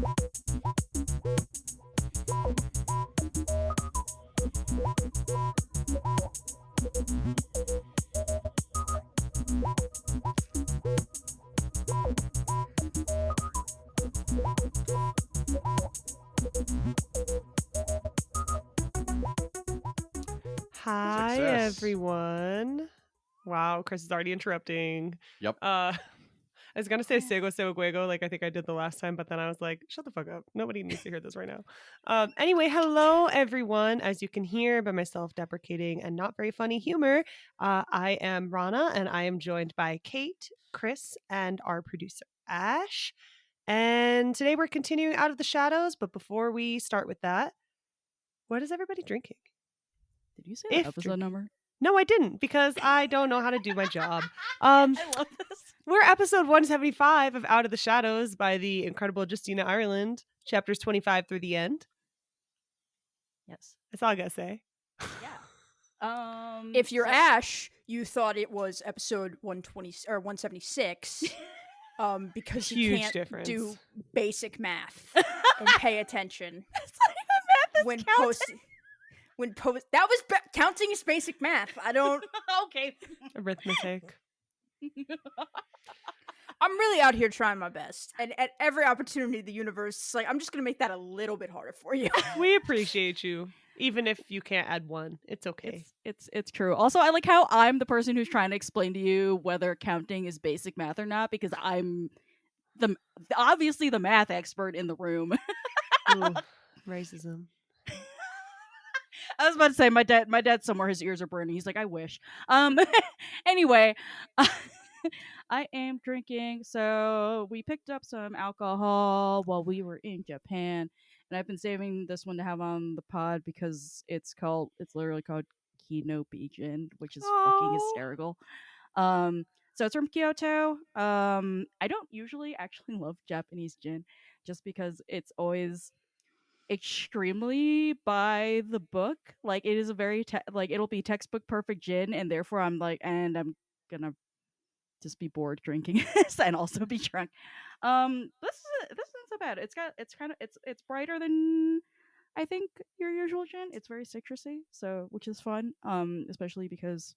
Hi, Success. everyone. Wow, Chris is already interrupting. Yep. I was going to say Sego Seguego like I think I did the last time, but then I was like, shut the fuck up. Nobody needs to hear this right now. Anyway, hello, everyone. As you can hear by my self-deprecating and not very funny humor, I am Rana, and I am joined by Kate, Chris, and our producer, Ash. And today we're continuing Out of the Shadows, but before we start with that, what is everybody drinking? Did you say the episode number? No, I didn't, because I don't know how to do my job. I love this. We're episode 175 of Out of the Shadows by the incredible Justina Ireland, chapters 25 through the end. Yes. That's all I gotta say. Yeah. If you're Ash, you thought it was episode 120 or 176 because you Huge can't difference. do basic math and pay attention. That's not even math. That's That was counting is basic math. I don't. Okay. Arithmetic. I'm really out here trying my best, and at every opportunity, the universe is like, I'm just gonna make that a little bit harder for you. We appreciate you, even if you can't add one. It's okay. It's true. Also, I like how I'm the person who's trying to explain to you whether counting is basic math or not, because I'm obviously the math expert in the room. Ooh, racism. I was about to say my dad somewhere his ears are burning. He's like, I wish. Anyway, I am drinking. So we picked up some alcohol while we were in Japan, and I've been saving this one to have on the pod because it's literally called Kinopi Gin, which is fucking hysterical. So it's from Kyoto. I don't usually actually love Japanese gin just because it's always extremely by the book. Like it is a very it'll be textbook perfect gin, and therefore I'm gonna just be bored drinking this and also be drunk. This isn't so bad. It's brighter than I think your usual gin. It's very citrusy, so which is fun. Especially because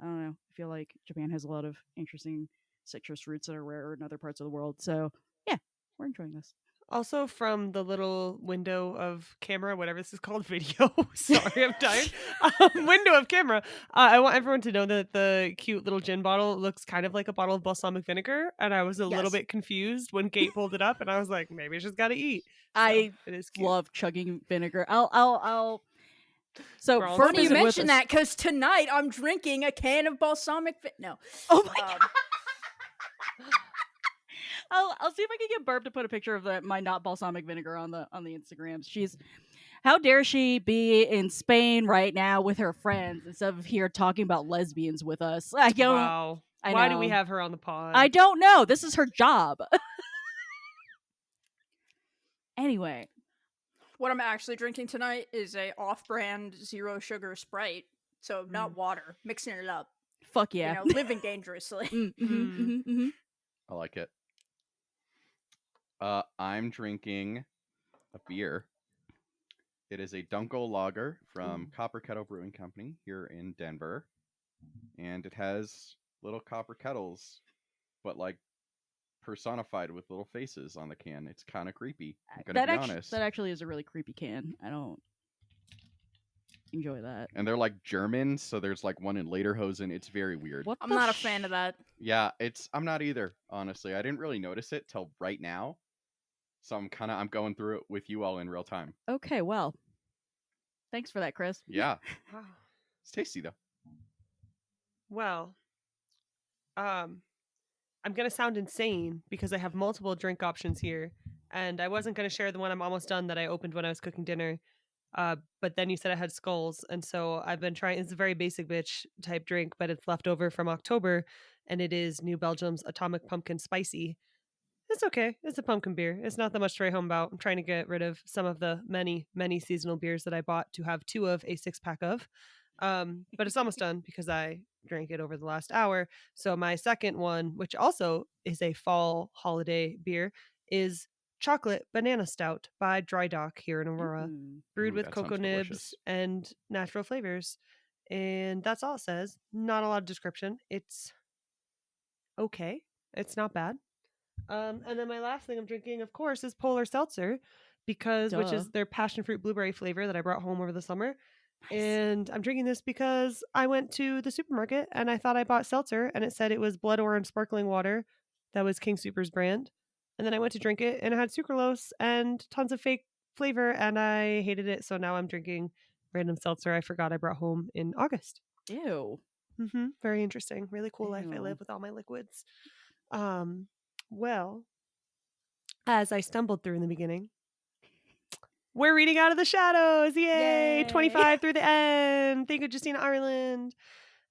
I don't know, I feel like Japan has a lot of interesting citrus fruits that are rare in other parts of the world. So yeah, we're enjoying this. Also, from the little window of camera, whatever this is called, video. Sorry, I'm tired. Window of camera. I want everyone to know that the cute little gin bottle looks kind of like a bottle of balsamic vinegar, and I was a little bit confused when Kate pulled it up, and I was like, maybe she's got to eat. So, I it is cute. love chugging vinegar. I'll. So Funny you mention that because tonight I'm drinking a can of balsamic. No. Oh my god. I'll see if I can get Burb to put a picture of my not balsamic vinegar on the Instagrams. How dare she be in Spain right now with her friends instead of here talking about lesbians with us? Wow. Why do we have her on the pod? I don't know. This is her job. Anyway. What I'm actually drinking tonight is a off-brand zero sugar Sprite. So not water. Mixing it up. Fuck yeah. Living dangerously. I like it. I'm drinking a beer. It is a Dunkel Lager from Copper Kettle Brewing Company here in Denver. And it has little copper kettles, but like personified with little faces on the can. It's kind of creepy. I'm gonna be honest. That actually is a really creepy can. I don't enjoy that. And they're like German, so there's like one in Lederhosen. It's very weird. I'm not a fan of that. Yeah, I'm not either, honestly. I didn't really notice it till right now. So I'm going through it with you all in real time. Okay, well. Thanks for that, Chris. Yeah. It's tasty though. Well, I'm going to sound insane because I have multiple drink options here, and I wasn't going to share the one I'm almost done that I opened when I was cooking dinner. But then you said I had skulls, and so I've been trying. It's a very basic bitch type drink, but it's left over from October, and it is New Belgium's Atomic Pumpkin Spicy. It's okay. It's a pumpkin beer. It's not that much to write home about. I'm trying to get rid of some of the many, many seasonal beers that I bought to have 2 of a 6-pack of. But it's almost done because I drank it over the last hour. So my second one, which also is a fall holiday beer, is chocolate banana stout by Dry Dock here in Aurora, brewed Ooh, with that cocoa sounds nibs delicious. and natural flavors. And that's all it says. Not a lot of description. It's okay. It's not bad. And then my last thing I'm drinking, of course, is Polar Seltzer, which Duh. is their passion fruit blueberry flavor that I brought home over the summer. Nice. And I'm drinking this because I went to the supermarket and I thought I bought seltzer and it said it was blood orange sparkling water. That was King Super's brand. And then I went to drink it and it had sucralose and tons of fake flavor and I hated it. So now I'm drinking random seltzer I forgot I brought home in August. Ew. Very interesting. Really cool life I Ew. live with all my liquids. Well, as I stumbled through in the beginning, we're reading Out of the Shadows. Yay! Yay. 25 through the end. Thank you, Justina Ireland.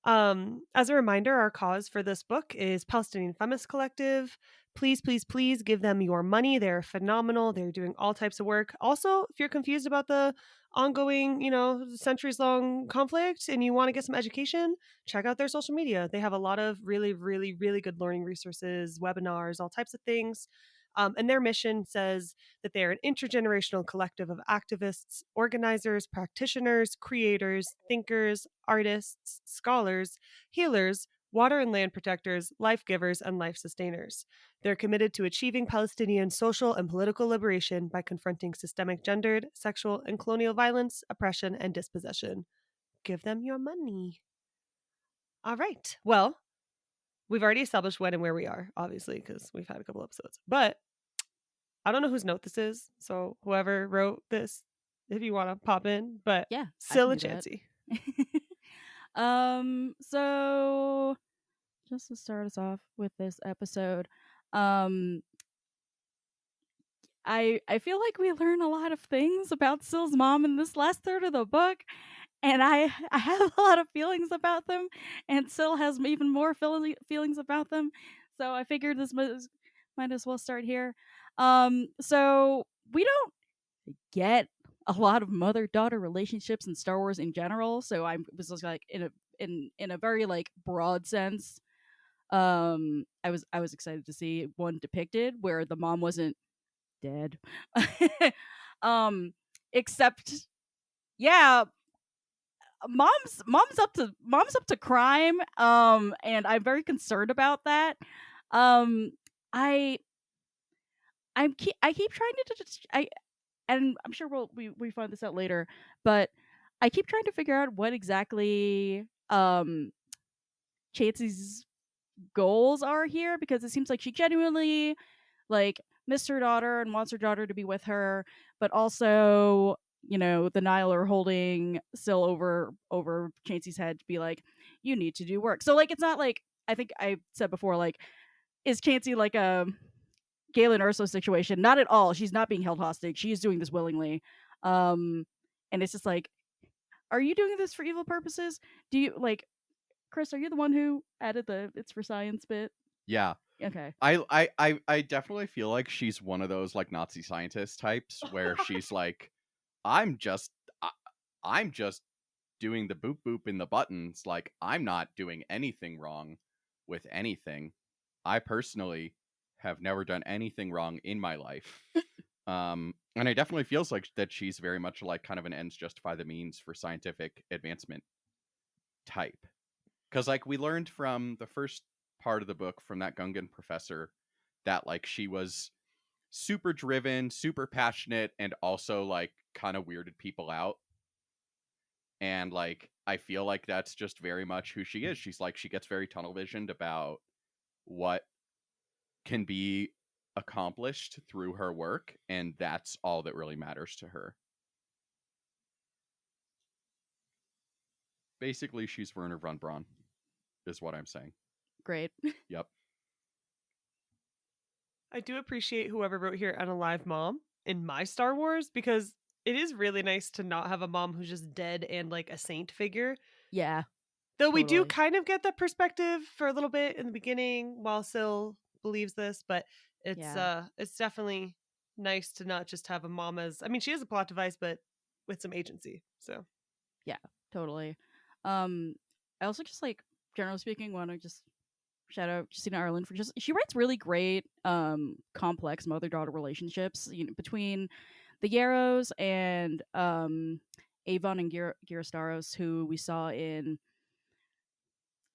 As a reminder, our cause for this book is Palestinian Feminist Collective. Please, please, please give them your money. They're phenomenal. They're doing all types of work. Also, if you're confused about the ongoing, centuries-long conflict and you want to get some education, check out their social media. They have a lot of really, really, really good learning resources, webinars, all types of things. And their mission says that they are an intergenerational collective of activists, organizers, practitioners, creators, thinkers, artists, scholars, healers, water and land protectors, life givers, and life sustainers. They're committed to achieving Palestinian social and political liberation by confronting systemic gendered, sexual, and colonial violence, oppression, and dispossession. Give them your money. All right. Well, we've already established when and where we are, obviously, because we've had a couple episodes. But I don't know whose note this is, so whoever wrote this, if you want to pop in, but Yeah, Syl I and can do Chancey. So just to start us off with this episode, I feel like we learn a lot of things about Syl's mom in this last third of the book, and I have a lot of feelings about them, and Syl has even more feelings about them. So I figured this might as well start here. So we don't get a lot of mother-daughter relationships in Star Wars in general. So I was just like in a very like broad sense. I was excited to see one depicted where the mom wasn't dead. Except yeah, mom's up to crime. And I'm very concerned about that. I I keep trying to and I'm sure we find this out later, but I keep trying to figure out what exactly Chancey's goals are here, because it seems like she genuinely like missed her daughter and wants her daughter to be with her, but also the Nihil are holding Syl over Chancey's head to be like, you need to do work. So like it's not like, I think I said before, like, is Chancey like a Galen Urso situation? Not at all. She's not being held hostage. She is doing this willingly. And it's just like, are you doing this for evil purposes? Do you like, Chris, are you the one who added the "it's for science" bit? Yeah. Okay. I definitely feel like she's one of those like Nazi scientist types where she's like, I'm just I'm just doing the boop boop in the buttons. Like, I'm not doing anything wrong with anything. I personally have never done anything wrong in my life. And it definitely feels like that she's very much like kind of an ends justify the means for scientific advancement type. Because like we learned from the first part of the book from that Gungan professor that like she was super driven, super passionate, and also like kind of weirded people out. And like I feel like that's just very much who she is. She's like, she gets very tunnel visioned about what can be accomplished through her work, and that's all that really matters to her. Basically, she's Werner von Braun, is what I'm saying. Great. Yep. I do appreciate whoever wrote here an alive mom in my Star Wars, because it is really nice to not have a mom who's just dead and like a saint figure. Yeah. Though we do Totally. kind of get that perspective for a little bit in the beginning while Syl believes this, but it's definitely nice to not just have a mom as, I mean, she is a plot device, but with some agency. So Yeah, totally. I also just like, generally speaking, want to just shout out Justina Ireland for she writes really great complex mother-daughter relationships, between the Yarrows and Avon and Girastaros, who we saw in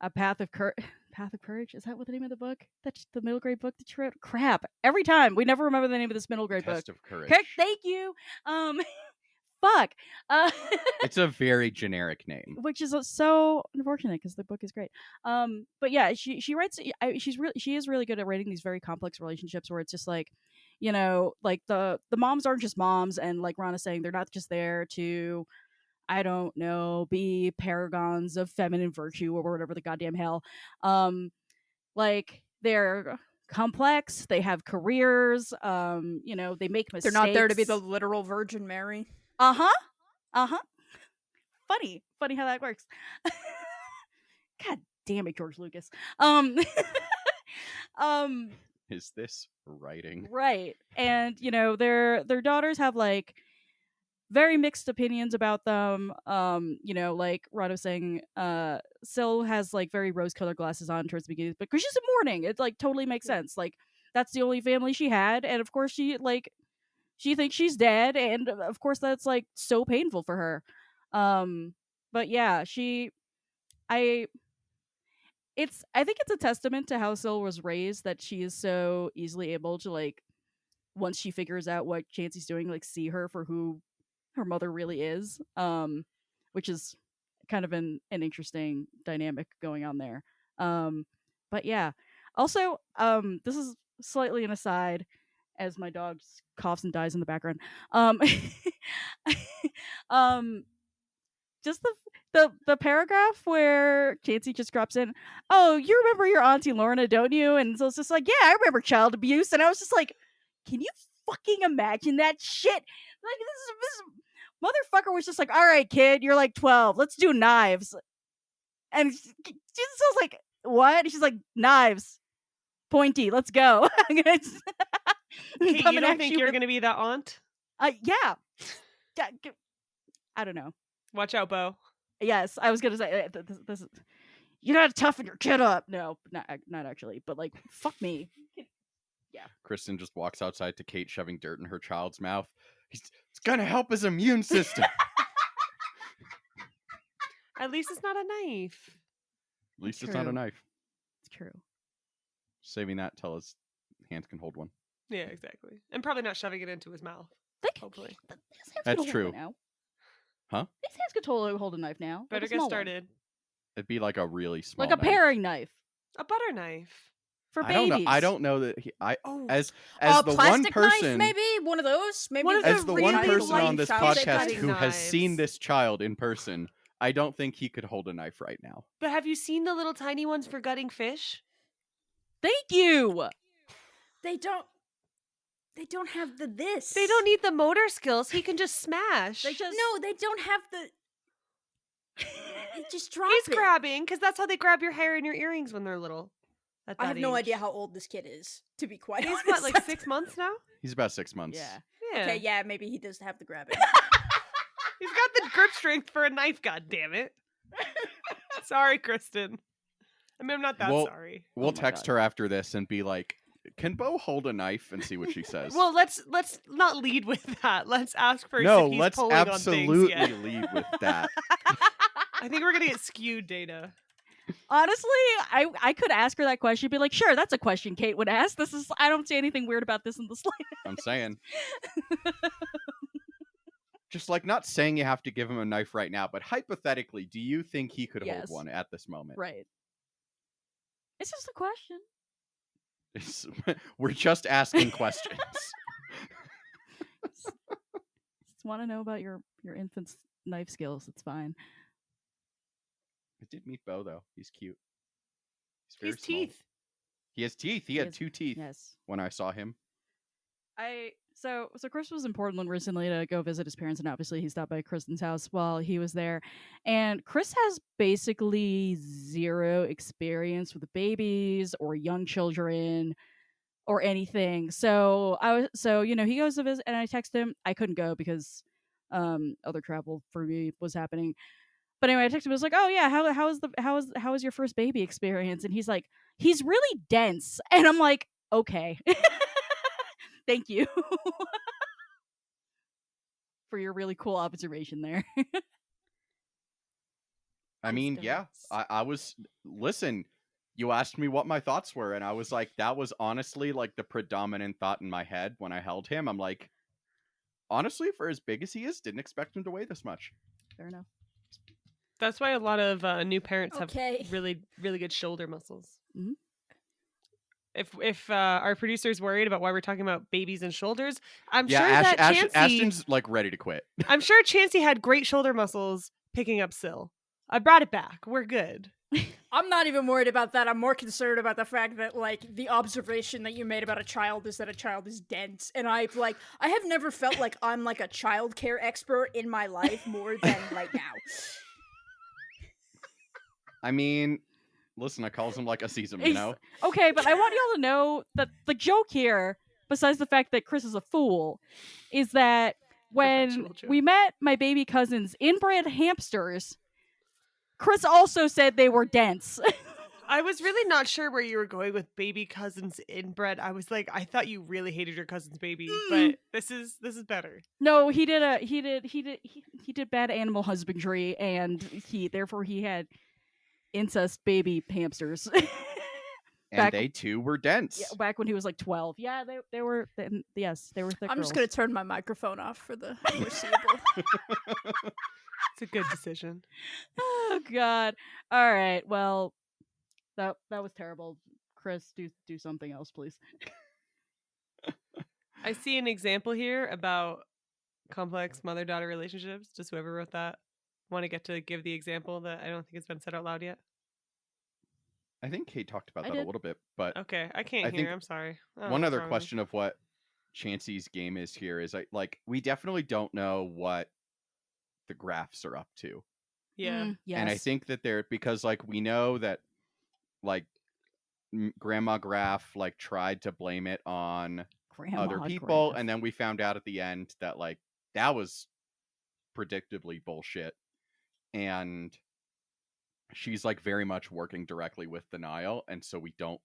A Path of Courage. Is that what the name of the book? That's the middle grade book that you wrote? Crap. Every time. We never remember the name of this middle grade Test book. of Courage. Thank you. Fuck. It's a very generic name. Which is so unfortunate because the book is great. But yeah, she writes. She is really good at writing these very complex relationships where it's just like, like the moms aren't just moms, and like Ron is saying, they're not just there to, I don't know, be paragons of feminine virtue or whatever the goddamn hell. Like they're complex. They have careers. They make mistakes. They're not there to be the literal Virgin Mary. Funny how that works. God damn it, George Lucas. Is this writing? Right. And their daughters have like very mixed opinions about them. Like Rod was saying, Syl has like very rose-colored glasses on towards the beginning, but because she's in mourning, it like totally makes sense. Like that's the only family she had, and of course she thinks she's dead, and of course that's like so painful for her. But yeah, I think it's a testament to how Syl was raised that she is so easily able to, like, once she figures out what Chancey's doing, like, see her for who her mother really is, which is kind of an interesting dynamic going on there. But yeah, also, this is slightly an aside, as my dog just coughs and dies in the background. Just the paragraph where Chancey just drops in, "Oh, you remember your Auntie Lorna, don't you?" And so it's just like, "Yeah, I remember child abuse." And I was just like, can you fucking imagine that shit? Like this motherfucker was just like, "All right, kid, you're like 12. Let's do knives." And she's just like, "What?" And she's like, "Knives. Pointy. Let's go." Okay, you don't think you're going to be that aunt? Yeah. I don't know. Watch out, Bo. Yes, I was gonna say this is, you gotta toughen your kid up. No, not actually, but like, fuck me. Yeah. Kristen just walks outside to Kate shoving dirt in her child's mouth. It's gonna help his immune system. At least it's not a knife. At least it's not a knife. It's true. Saving that till his hands can hold one. Yeah, exactly. And probably not shoving it into his mouth. Hopefully. That's true. Huh? His hands could totally hold a knife now. Better get started. It'd be like a really small like a paring knife. A butter knife. For babies. I don't know that as the one plastic person, knife, maybe one of those. Maybe as the one really person on this podcast cutting who has knives. seen this child in person, I don't think he could hold a knife right now. But have you seen the little tiny ones for gutting fish? Thank you. They don't have this. They don't need the motor skills. He can just smash. They don't have the. Just drop He's it. grabbing because that's how they grab your hair and your earrings when they're little. I have no idea how old this kid is, to be quite honest. He's what, like 6 months now? He's about 6 months. Yeah. Okay, yeah, maybe he does have the grabbing. He's got the grip strength for a knife, god damn it. Sorry, Kristen. I mean, I'm not that sorry. We'll text her after this and be like, "Can Bo hold a knife?" and see what she says. Well, let's not lead with that. Let's ask first no, if he's let's pulling on things absolutely yet. lead with that. I think we're gonna get skewed data. Honestly, I could ask her that question. Be like, "Sure, that's a question Kate would ask. I don't see anything weird about this in the slightest." I'm saying. Just like not saying you have to give him a knife right now, but hypothetically, do you think he could hold one at this moment? Right. It's just a question. We're just asking questions. Just want to know about your infant's knife skills. It's fine. I did meet Bo though. He's cute. He has small. teeth. He has teeth. He had 2 teeth. Yes. When I saw him. So Chris was in Portland recently to go visit his parents, and obviously he stopped by Kristen's house while he was there. And Chris has basically zero experience with babies or young children or anything. So he goes to visit, and I text him. I couldn't go because other travel for me was happening. But anyway, I texted him. I was like, "Oh yeah, how was your first baby experience?" And he's like, he's really dense. And I'm like, okay. Thank you for your really cool observation there. I mean, yeah, I was, listen, you asked me what my thoughts were, and I was like, that was honestly like the predominant thought in my head when I held him. I'm like, honestly, for as big as he is, didn't expect him to weigh this much. Fair enough. That's why a lot of new parents Okay. have really, really good shoulder muscles. Mhm. If our producer's worried about why we're talking about babies and shoulders, I'm Yeah, sure that Chancey, Ashton's like ready to quit. I'm sure Chancey had great shoulder muscles picking up Syl. I brought it back. We're good. I'm not even worried about that. I'm more concerned about the fact that, like, the observation that you made about a child is that a child is dense. And I have never felt like I'm, like, a child care expert in my life more than right now. I mean, listen, I calls him like a sesame, you know? Okay, but I want y'all to know that the joke here, besides the fact that Chris is a fool, is that when Perpetual joke. we met my baby cousin's inbred hamsters, Chris also said they were dense. I was really not sure where you were going with baby cousins inbred. I was like, I thought you really hated your cousin's baby, but this is better. No, he did bad animal husbandry, and therefore he had incest baby hamsters. And they too were dense. Yeah, back when he was like 12. Yeah, they were. Yes, they were thick I'm girls. just gonna turn my microphone off for the foreseeable. It's a good decision. Oh God! All right. Well, that was terrible. Chris, do something else, please. I see an example here about complex mother-daughter relationships. Does whoever wrote that want to get to give the example that I don't think has been said out loud yet? I think Kate talked about I that did. a little bit, but Okay, I can't I hear. think I'm sorry. Oh, one what's other wrong with me? question of what Chancey's game is here is we definitely don't know what the graphs are up to. Yeah. Yes. And I think that because like we know that like Grandma Graf like tried to blame it on Grandma other people, Graf. and then we found out at the end that like that was predictably bullshit, and she's like very much working directly with the Nihil, and so we don't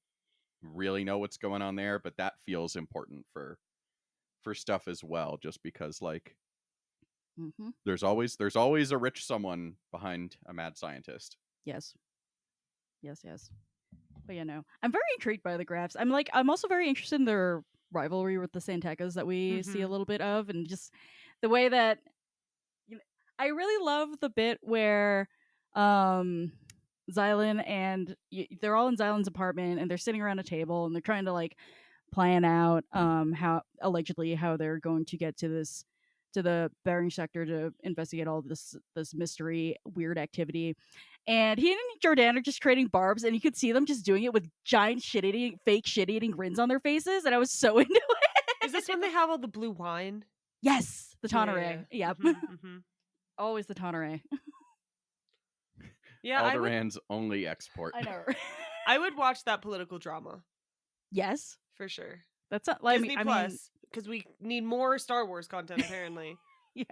really know what's going on there, but that feels important for stuff as well, just because like Mm-hmm. there's always a rich someone behind a mad scientist. Yes. But I'm very intrigued by the graphs. I'm also very interested in their rivalry with the Santekas that we see a Mhm. little bit of, and just the way that I really love the bit where Xylan and they're all in Xylan's apartment and they're sitting around a table and they're trying to like plan out how they're going to get to the Bering sector to investigate all this mystery weird activity. And he and Jordan are just trading barbs, and you could see them just doing it with giant fake shit-eating grins on their faces, and I was so into it. Is this when they have all the blue wine? Yes, the Yeah, Tonneray. Yep. Mhm. Always the Tonneray. Yeah, I would, Alderan's only export. I know. I would watch that political drama Yes. for sure. That's not like Disney Plus, because we need more Star Wars content apparently. yeah.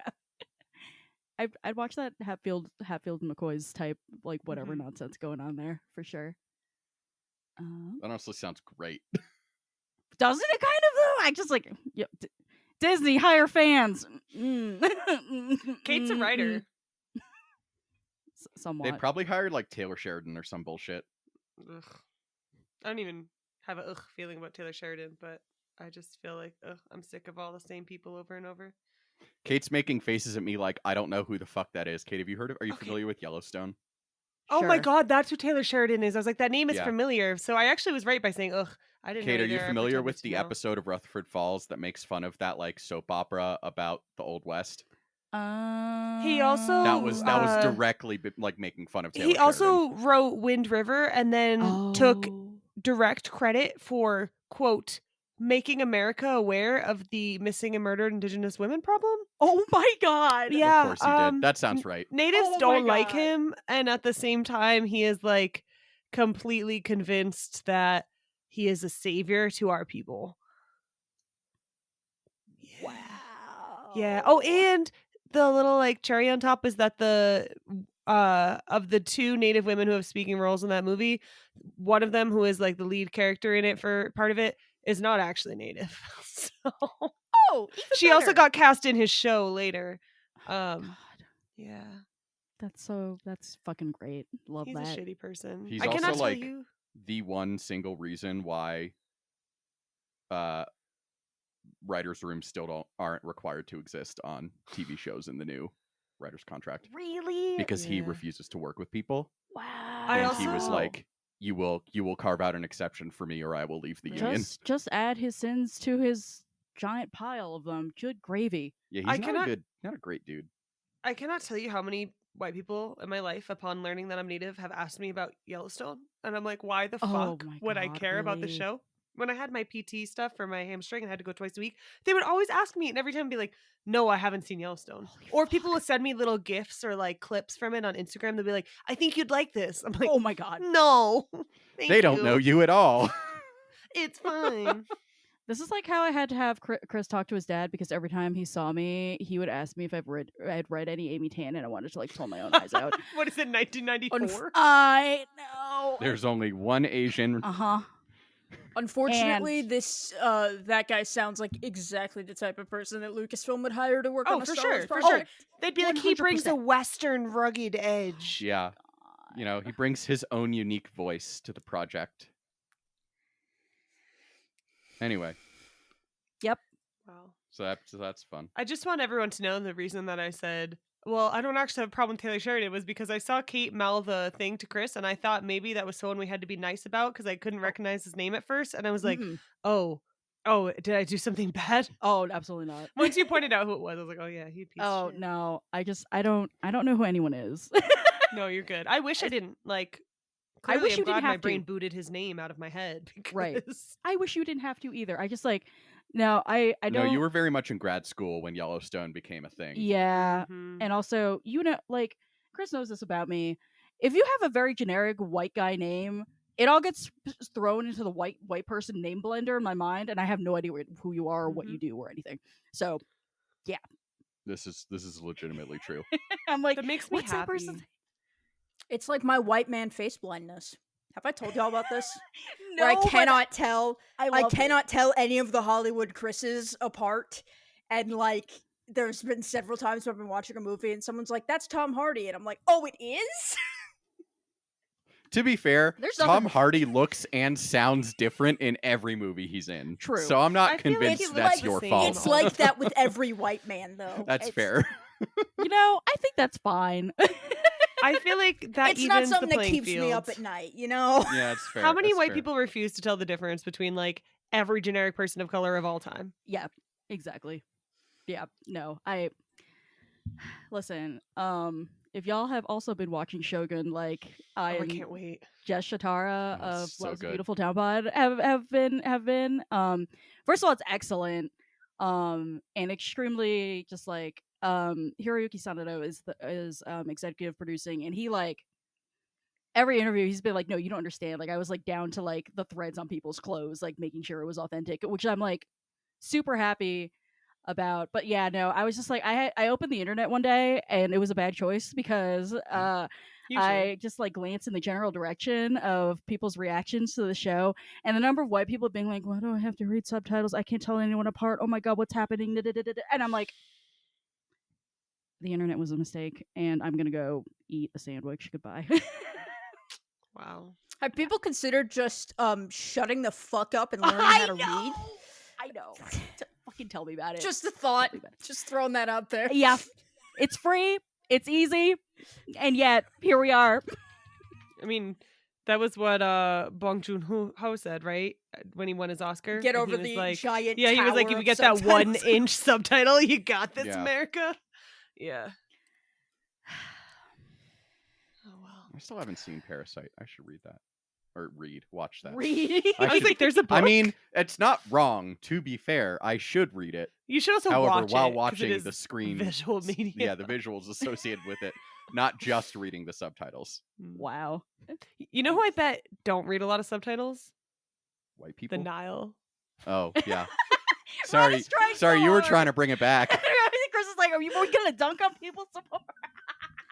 I'd watch that Hatfield and McCoy's type, like whatever nonsense going on there for sure. That honestly sounds great. Doesn't it kind of though? I just like Disney hire fans. Kate's a writer. Somewhat. They probably hired like Taylor Sheridan or some bullshit. Ugh. I don't even have a feeling about Taylor Sheridan, but I just feel like I'm sick of all the same people over and over. Kate's making faces at me like I don't know who the fuck that is. Kate, have you heard of? Are you Okay. familiar with Yellowstone? Oh my Sure. God, that's who Taylor Sheridan is. I was like, that name is Yeah. familiar. So I actually was right by saying, ugh, I didn't know Kate, are you either. I familiar pretended with to the know. episode of Rutherford Falls that makes fun of that like soap opera about the Old West? He also That was directly like making fun of Taylor he Sheridan. also wrote Wind River and then took direct credit for, quote, making America aware of the missing and murdered Indigenous women problem. Oh my God. Yeah, Of course he did. That sounds right. Natives Oh my don't like God. him, and at the same time, he is like completely convinced that he is a savior to our people. Wow. Yeah. Oh, and the little like cherry on top is that the of the two Native women who have speaking roles in that movie, one of them, who is like the lead character in it for part of it, is not actually Native. So Oh, even she also better. got cast in his show later. God, Yeah, that's fucking great. Love he's that. a shitty person. He's I cannot also, tell like, you. the one single reason why writers' rooms still aren't required to exist on TV shows in the new writer's contract. Really? Because he Yeah. refuses to work with people. Wow. And he was like, you will carve out an exception for me or I will leave the union. just add his sins to his giant pile of them. Good gravy. Yeah, I he's cannot- not a great dude. I cannot tell you how many white people in my life, upon learning that I'm Native, have asked me about Yellowstone, and I'm like, why the Oh fuck my would I God, care about the really? show? When I had my PT stuff for my hamstring and had to go twice a week, they would always ask me, and every time I'd be like, no, I haven't seen Yellowstone. Holy Or people fuck. would send me little gifs or like clips from it on Instagram. They'd be like, I think you'd like this. I'm like, Oh my God. no, thank They don't know you at all. It's fine. This is like how I had to have Chris talk to his dad because every time he saw me, he would ask me if I'd read any Amy Tan, and I wanted to like pull my own eyes out. What is it, 1994? I know. There's only one Asian. Uh-huh. Unfortunately, And- this that guy sounds like exactly the type of person that Lucasfilm would hire to work Oh, on a for Star Wars sure, for project. sure. They'd be like, he brings a 100%. Western rugged edge. Yeah. You know, he brings his own unique voice to the project. Anyway, Wow. so that's fun. I just want everyone to know the reason that I said, well, I don't actually have a problem with Taylor Sheridan, was because I saw Kate mouth the thing to Chris, and I thought maybe that was someone we had to be nice about because I couldn't recognize his name at first, and I was like, Mm-mm. oh, did I do something bad? Oh, absolutely not. Once you pointed out who it was, I was like, oh yeah, he piece Oh of shit. no, I don't know who anyone is. No, you're good. I wish I didn't. Like, I clearly wish I'm you glad didn't my have brain to. booted his name out of my head. Because... Right. I wish you didn't have to either. I just like no, I No, don't. you were very much in grad school when Yellowstone became a thing. Yeah, Mhm. and also like Chris knows this about me. If you have a very generic white guy name, it all gets thrown into the white person name blender in my mind, and I have no idea who you are or what you do or anything. So This is legitimately true. I'm like, That makes me what's that happy. person's? It's like my white man face blindness. Have I told y'all about this? No, Where I but cannot tell. I I love it. cannot tell any of the Hollywood Chris's apart. And like, there's been several times where I've been watching a movie and someone's like, "That's Tom Hardy," and I'm like, "Oh, it is." To be fair, There's Tom nothing- Hardy looks and sounds different in every movie he's in. True. So I'm not I feel like convinced he looks that's the your same fault. It's like that with every white man, though. That's It's- fair. You know, I think that's fine. I feel like that It's not evens the something that playing keeps me up field. at night, you know. Yeah, it's fair. How many That's white fair. people refuse to tell the difference between like every generic person of color of all time? Yeah, exactly. Yeah, no, listen. If y'all have also been watching Shogun, like I Oh, I and can't wait. Jess Shatara Oh, of it's so Love's a good. Beautiful Town Pod have been. First of all, it's excellent. And extremely just like Hiroyuki Sanado is executive producing, and he like every interview he's been like, no, you don't understand. Like I was like down to like the threads on people's clothes, like making sure it was authentic, which I'm like super happy about. But yeah, no, I was just like I opened the internet one day and it was a bad choice because Usually. I just like glanced in the general direction of people's reactions to the show, and the number of white people being like, why do I have to read subtitles? I can't tell anyone apart. Oh my god, what's happening? And I'm like, the internet was a mistake, and I'm gonna go eat a sandwich. Goodbye. Wow. Have people considered just shutting the fuck up and learning how to read? I know. Fucking tell me about it. Just a thought. Tell me about it. Just throwing that out there. Yeah, it's free. It's easy, and yet here we are. I mean, that was what Bong Joon-ho said, right? When he won his Oscar. Get And over he was the like, giant. yeah, he was like, tower if you of get that subtitles. 1-inch subtitle, you got this, Yeah. America. Yeah. Oh wow. I still haven't seen Parasite. I should read that. Or watch that. Read. I I was should- like, there's a book. I mean, it's not wrong, to be fair. I should read it. you should also However, watch while it, 'cause it watching is the screen, visual media. yeah, the visuals associated with it, not just reading the subtitles. Wow. You know who I bet don't read a lot of subtitles? White people. The Nihil. Oh, yeah. Ron is trying so sorry, you were hard. trying to bring it back. Chris is like, are we gonna dunk on people some more?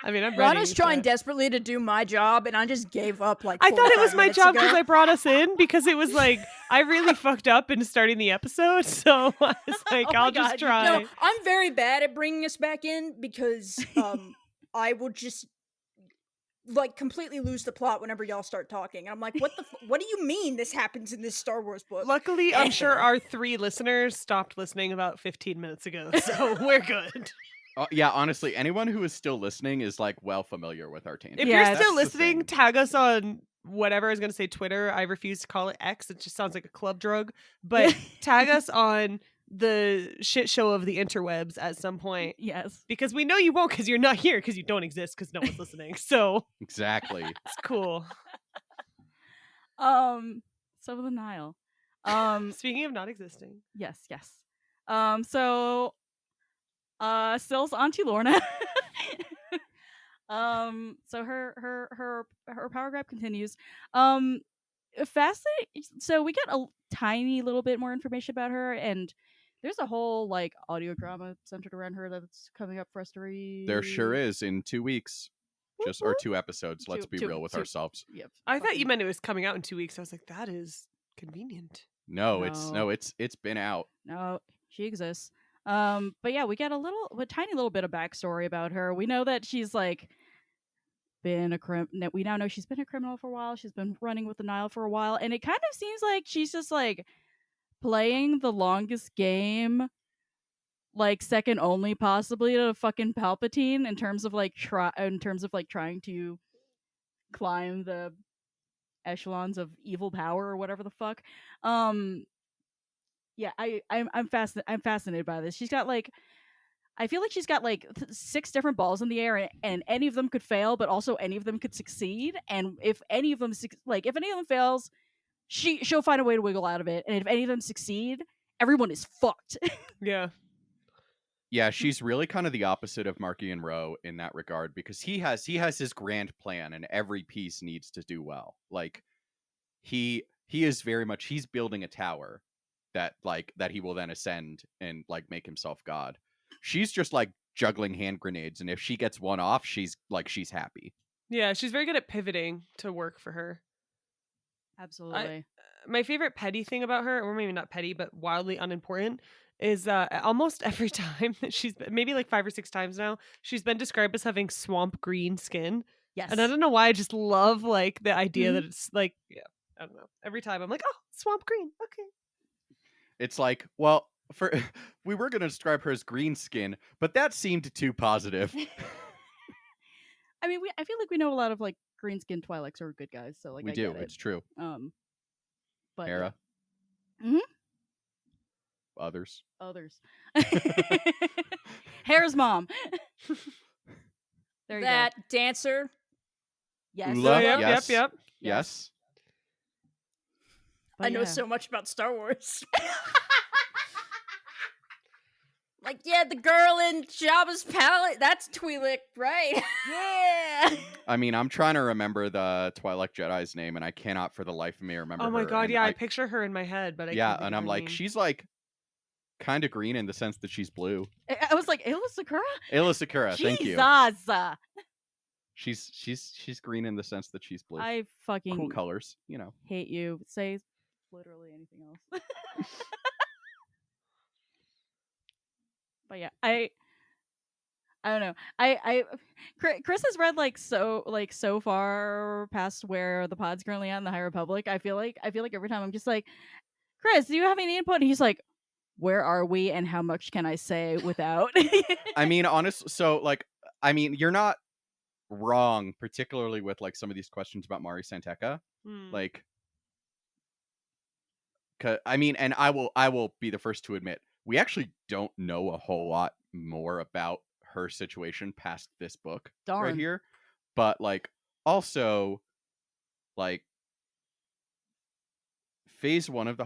I mean, I'm ready. Rana's trying but- desperately to do my job, and I just gave up like I thought it was 45 my minutes job ago. because I brought us in because it was like I really fucked up in starting the episode, so I was like, Oh my I'll just God, you try. No, I'm very bad at bringing us back in because I will just like completely lose the plot whenever y'all start talking. I'm like, what do you mean this happens in this Star Wars book? Luckily, I'm sure our 3 listeners stopped listening about 15 minutes ago, so we're good. Yeah, honestly, anyone who is still listening is like well familiar with our tangent. If Yeah, you're still That's the listening, thing. tag us on whatever I was going to say Twitter. I refuse to call it X. It just sounds like a club drug. But tag us on the shit show of the interwebs at some point. Yes. Because we know you won't because you're not here because you don't exist because no one's listening. So Exactly. it's cool. So the Nihil. Speaking of not existing. Yes. So Syl's Auntie Lorna. So her power grab continues. Fascinating. So we get a tiny little bit more information about her, and there's a whole like audio drama centered around her that's coming up for us to read. There sure is in 2 weeks. Just or 2 episodes. Let's be real with ourselves. Yep. I thought you meant it was coming out in 2 weeks. I was like, that is convenient. No, No. it's been out. No, she exists. But yeah, we get a tiny little bit of backstory about her. We know that she's like been we now know she's been a criminal for a while. She's been running with the Nihil for a while, and it kind of seems like she's just like playing the longest game, like second only possibly to fucking Palpatine in terms of like trying to climb the echelons of evil power or whatever the fuck. Yeah, I'm fascinated by this. She's got like, I feel like she's got like 6 different balls in the air, and any of them could fail, but also any of them could succeed. And if any of them fails, she'll find a way to wiggle out of it. And if any of them succeed, everyone is fucked. Yeah. Yeah, she's really kind of the opposite of Marky and Rowe in that regard because he has his grand plan and every piece needs to do well. Like he is very much he's building a tower that he will then ascend and like make himself god. She's just like juggling hand grenades, and if she gets one off, she's happy. Yeah, she's very good at pivoting to work for her. Absolutely. My favorite petty thing about her, or maybe not petty, but wildly unimportant, is almost every time that she's been, maybe like 5 or 6 times now, she's been described as having swamp green skin. Yes. And I don't know why, I just love like the idea that it's like, yeah, I don't know. Every time I'm like, oh, swamp green. Okay. It's like, well, we were going to describe her as green skin, but that seemed too positive. I mean, I feel like we know a lot of like green skinned Twi'leks are good guys, so like We I do. get it. It's true. But Hera. Mhm. Others. Hera's mom. There you That dancer. Yes. Ula, Yep, yes. yep. Yes. But I know yeah. so much about Star Wars. Like, yeah, the girl in Jabba's palace, that's Twi'lek, right? Yeah. I mean, I'm trying to remember the Twi'lek Jedi's name, and I cannot for the life of me remember Oh my her, god, and yeah, I picture her in my head, but I yeah, can't think and of I'm her like, name. she's like kind of green in the sense that she's blue. I was like, Ayla Sakura? Ayla Sakura, thank you. Jesus. She's green in the sense that she's blue. I fucking Cool colors, you know. hate you. Say literally anything else. But yeah, I don't know. Chris has read like so far past where the pod's currently at in the High Republic. I feel like every time I'm just like, Chris, do you have any input? And he's like, where are we and how much can I say without? I mean, honestly, so like, I mean, you're not wrong, particularly with like some of these questions about Mari Santeca. Like, I mean, and I will be the first to admit, we actually don't know a whole lot more about her situation past this book right Darn. here. But like, also, like, phase 1 of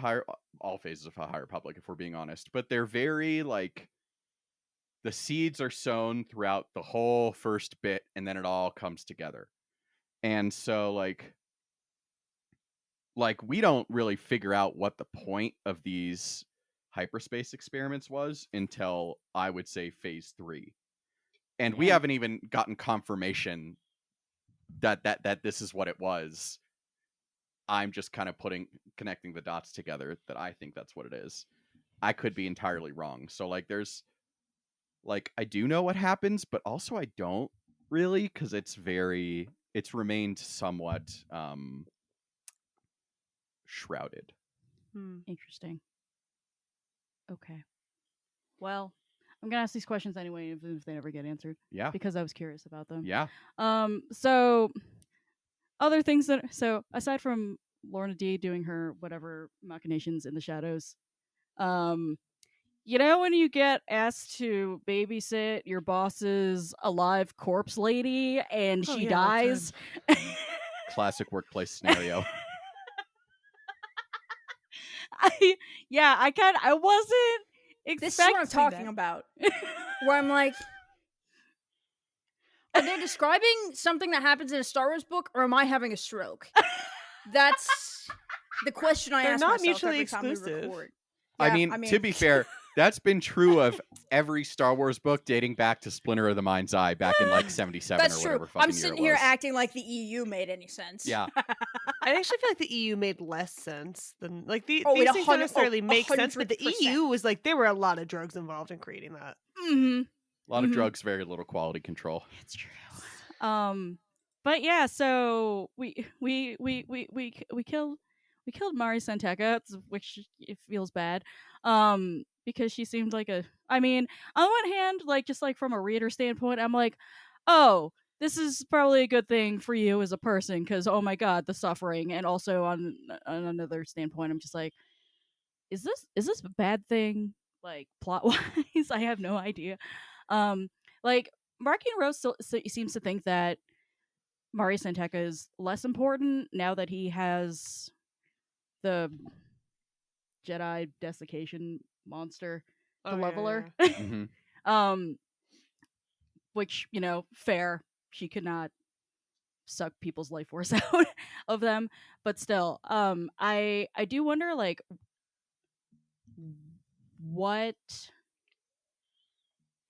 all phases of the High Republic, if we're being honest, but they're very like, the seeds are sown throughout the whole first bit, and then it all comes together. And so like we don't really figure out what the point of these hyperspace experiments was until I would say phase 3. And we Man. haven't even gotten confirmation that this is what it was. I'm just kind of connecting the dots together that I think that's what it is. I could be entirely wrong. So like there's like I do know what happens, but also I don't really, because it's remained somewhat shrouded. Interesting. Okay. Well, I'm gonna ask these questions anyway, even if they never get answered, Yeah. because I was curious about them. Yeah. So other things aside from Lorna D doing her whatever machinations in the shadows, you know when you get asked to babysit your boss's alive corpse lady and Oh, she yeah, all the time. dies? Classic workplace scenario. I wasn't expecting This is what I'm talking that. about. Where I'm like, are they describing something that happens in a Star Wars book, or am I having a stroke? That's the question I They're ask not myself mutually every time we exclusive. record. I Yeah, mean, to be fair, that's been true of every Star Wars book dating back to Splinter of the Mind's Eye back in like 77 that's or true. whatever fucking I'm year sitting it here was. acting like the EU made any sense. Yeah. I actually feel like the EU made less sense than like Oh, these it things don't necessarily make sense, but the 100%. EU was like there were a lot of drugs involved in creating that. Mm-hmm. A lot of drugs, very little quality control. It's true. But yeah, so we killed Mari Santeca, which it feels bad. Because she seemed like I mean, on one hand, like just like from a reader standpoint, I'm like, oh, this is probably a good thing for you as a person, because oh my god, the suffering. And also on another standpoint, I'm just like, is this a bad thing? Like plot wise, I have no idea. Like Marky Rose still seems to think that Mari Santeca is less important now that he has the Jedi desiccation monster, the Oh, yeah, leveler. yeah. Mm-hmm. Which, fair. She could not suck people's life force out of them, but still, I do wonder, like,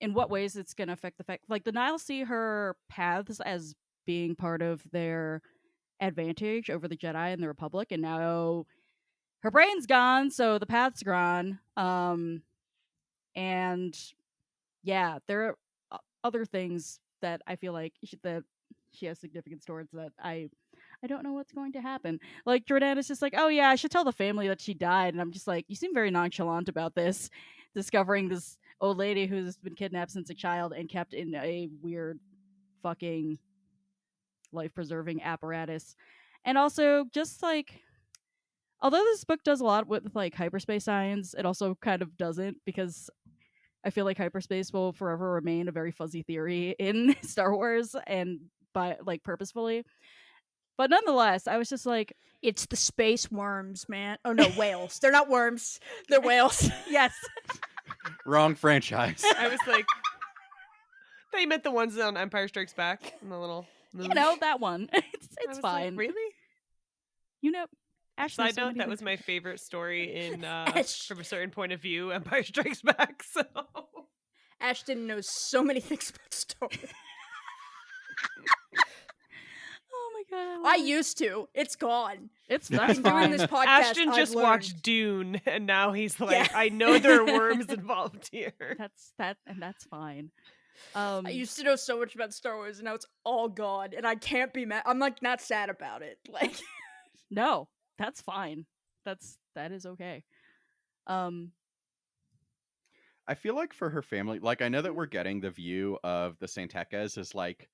in what ways it's going to affect the fact, like, the Nihil see her paths as being part of their advantage over the Jedi and the Republic, and now her brain's gone, so the path's gone. And yeah, there are other things that I feel like that she has significance towards that I don't know what's going to happen. Like Jordana's just like, oh yeah, I should tell the family that she died, and I'm just like, you seem very nonchalant about this, discovering this old lady who's been kidnapped since a child and kept in a weird fucking life-preserving apparatus. And also just like, although this book does a lot with like hyperspace science, it also kind of doesn't, because I feel like hyperspace will forever remain a very fuzzy theory in Star Wars, and by like purposefully. But nonetheless, I was just like, It's the space worms, man. Oh no, whales. They're not worms. They're whales. yes. Wrong franchise. I was like, they meant the ones on Empire Strikes Back in the little movie. That one. I It's was fine. Like, really? Ash, Side note, that was my favorite story in from a certain point of view, Empire Strikes Back. So Ashton knows so many things about Star Wars. Oh my god. I used to. It's gone. It's Been that's Doing fine. this podcast, Ashton I've just learned. watched Dune, and now he's like, Yeah. I know there are worms involved here. That's fine. I used to know so much about Star Wars, and now it's all gone, and I can't be mad. I'm like not sad about it. Like, no, that's fine. That is okay. I feel like for her family, like I know that we're getting the view of the Santecas as like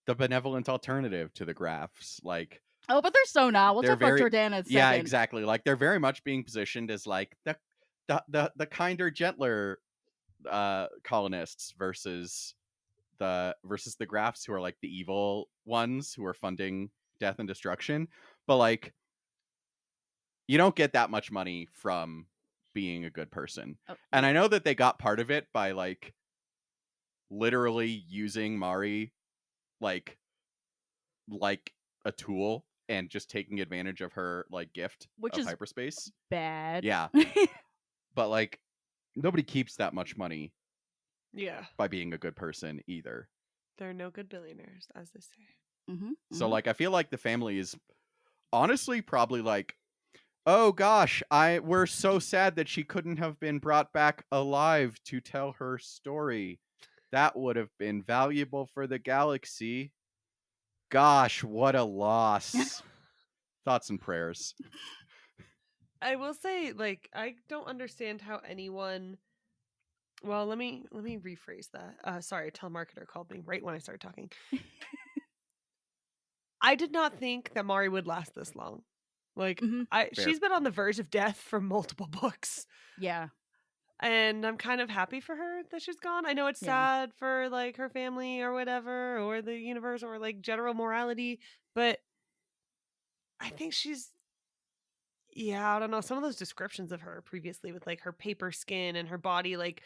the benevolent alternative to the Graphs. Like, Oh, but they're so not. We'll They're talk about very- Jordana in a second. yeah, exactly. Like they're very much being positioned as like the kinder, gentler colonists versus the Graphs, who are like the evil ones who are funding death and destruction. But like, you don't get that much money from being a good person. Oh, And I know that they got part of it by like literally using Mari like a tool and just taking advantage of her like gift Which of is hyperspace. bad. Yeah. But like nobody keeps that much money Yeah. by being a good person either. There are no good billionaires, as they say. Mm-hmm. So like I feel like the family is honestly probably like, oh gosh, we're so sad that she couldn't have been brought back alive to tell her story. That would have been valuable for the galaxy. Gosh, what a loss. Thoughts and prayers. I will say, like, I don't understand how anyone. Well, let me rephrase that. Sorry, a telemarketer called me right when I started talking. I did not think that Mari would last this long. Like, Mhm. Fair. she's been on the verge of death for multiple books, Yeah. and I'm kind of happy for her that she's gone. I know it's Yeah. sad for like her family or whatever, or the universe, or like general morality, but I think she's. Yeah, I don't know. Some of those descriptions of her previously with like her paper skin and her body like